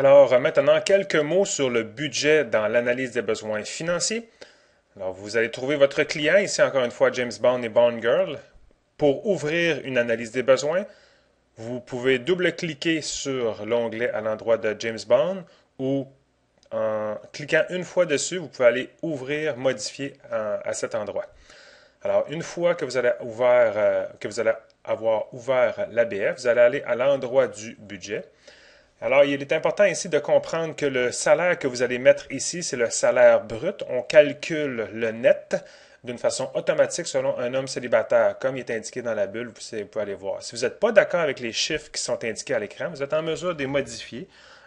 Alors maintenant, quelques mots sur le budget dans l'analyse des besoins financiers. Alors vous allez trouver votre client, ici encore une fois James Bond et Bond Girl. Pour ouvrir une analyse des besoins, vous pouvez double-cliquer sur l'onglet à l'endroit de James Bond ou en cliquant une fois dessus, vous pouvez aller ouvrir, modifier à cet endroit. Alors une fois que vous allez avoir ouvert l'ABF, vous allez aller à l'endroit du budget. Alors, il est important ici de comprendre que le salaire que vous allez mettre ici, c'est le salaire brut. On calcule le net d'une façon automatique selon un homme célibataire, comme il est indiqué dans la bulle, vous pouvez aller voir. Si vous n'êtes pas d'accord avec les chiffres qui sont indiqués à l'écran, vous êtes en mesure de les modifier.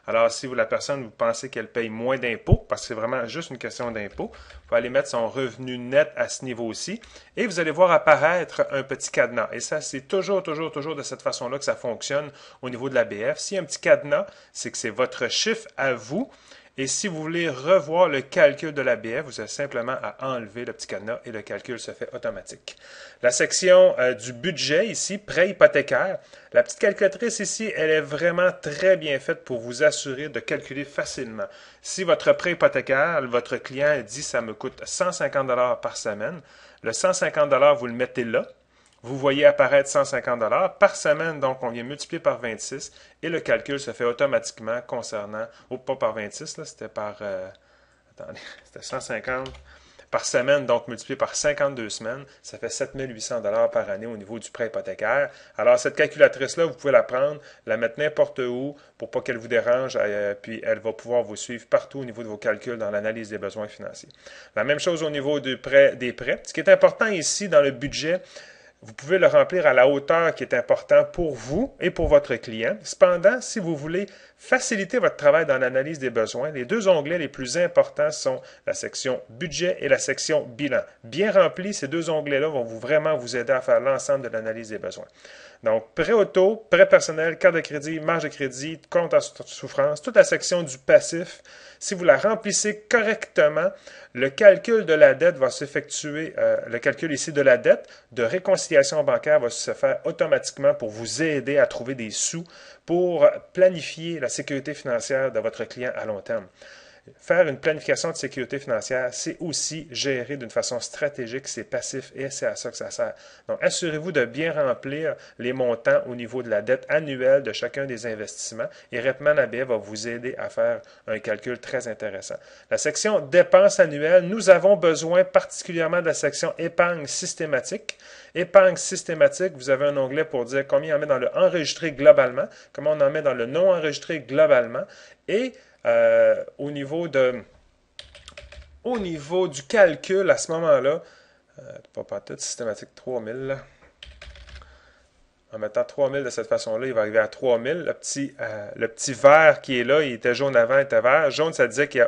Alors, si la personne, vous pensez qu'elle paye moins d'impôts, parce que c'est vraiment juste une question d'impôts, vous pouvez aller mettre son revenu net à ce niveau-ci, et vous allez voir apparaître un petit cadenas. Et ça, c'est toujours de cette façon-là que ça fonctionne au niveau de la BF. S'il y a un petit cadenas, c'est que c'est votre chiffre à vous. Et si vous voulez revoir le calcul de la BF, vous avez simplement à enlever le petit cadenas et le calcul se fait automatique. La section du budget ici, prêt hypothécaire, la petite calculatrice ici, elle est vraiment très bien faite pour vous assurer de calculer facilement. Si votre prêt hypothécaire, votre client dit ça me coûte 150 $ par semaine, le 150 $, vous le mettez là. Vous voyez apparaître 150 $ par semaine, donc on vient multiplier par 26 et le calcul se fait automatiquement concernant, pas par 26, là, c'était attendez, c'était 150 par semaine, donc multiplié par 52 semaines, ça fait 7 800 $ par année au niveau du prêt hypothécaire. Alors cette calculatrice-là, vous pouvez la prendre, la mettre n'importe où pour pas qu'elle vous dérange, puis elle va pouvoir vous suivre partout au niveau de vos calculs dans l'analyse des besoins financiers. La même chose au niveau des prêts. Ce qui est important ici dans le budget, vous pouvez le remplir à la hauteur qui est important pour vous et pour votre client. Cependant, si vous voulez faciliter votre travail dans l'analyse des besoins, les deux onglets les plus importants sont la section budget et la section bilan. Bien remplis, ces deux onglets-là vont vraiment vous aider à faire l'ensemble de l'analyse des besoins. Donc, prêt auto, prêt personnel, carte de crédit, marge de crédit, compte en souffrance, toute la section du passif. Si vous la remplissez correctement, le calcul de la dette va s'effectuer, le calcul ici de la dette, de réconciliation bancaire va se faire automatiquement pour vous aider à trouver des sous pour planifier la sécurité financière de votre client à long terme. Faire une planification de sécurité financière, c'est aussi gérer d'une façon stratégique ses passifs et c'est à ça que ça sert. Donc, assurez-vous de bien remplir les montants au niveau de la dette annuelle de chacun des investissements et Repman ABF va vous aider à faire un calcul très intéressant. La section dépenses annuelles, nous avons besoin particulièrement de la section épargne systématique. Épargne systématique, vous avez un onglet pour dire combien on met dans le enregistré globalement, comment on en met dans le non enregistré globalement et au niveau du calcul, à ce moment-là, pas tout, systématique 3000, là. En mettant 3000 de cette façon-là, il va arriver à 3000. Le petit vert qui est là, il était jaune avant, il était vert. Jaune, ça disait que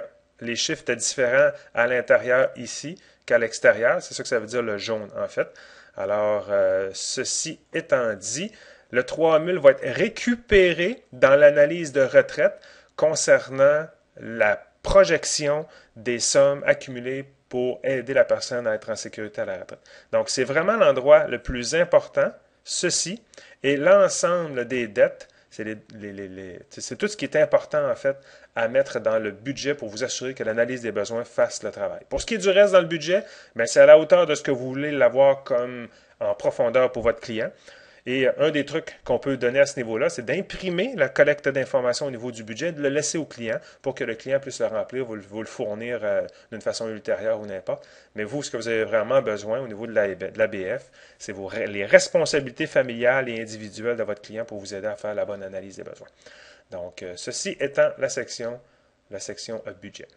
les chiffres étaient différents à l'intérieur ici qu'à l'extérieur. C'est ça que ça veut dire le jaune, en fait. Alors, ceci étant dit, le 3000 va être récupéré dans l'analyse de retraite concernant la projection des sommes accumulées pour aider la personne à être en sécurité à la retraite. Donc, c'est vraiment l'endroit le plus important, ceci, et l'ensemble des dettes, c'est tout ce qui est important, en fait, à mettre dans le budget pour vous assurer que l'analyse des besoins fasse le travail. Pour ce qui est du reste dans le budget, c'est à la hauteur de ce que vous voulez l'avoir comme en profondeur pour votre client. Et un des trucs qu'on peut donner à ce niveau-là, c'est d'imprimer la collecte d'informations au niveau du budget, de le laisser au client pour que le client puisse le remplir, vous le fournir d'une façon ultérieure ou n'importe. Mais vous, ce que vous avez vraiment besoin au niveau de l'ABF, c'est les responsabilités familiales et individuelles de votre client pour vous aider à faire la bonne analyse des besoins. Donc, ceci étant la section budget.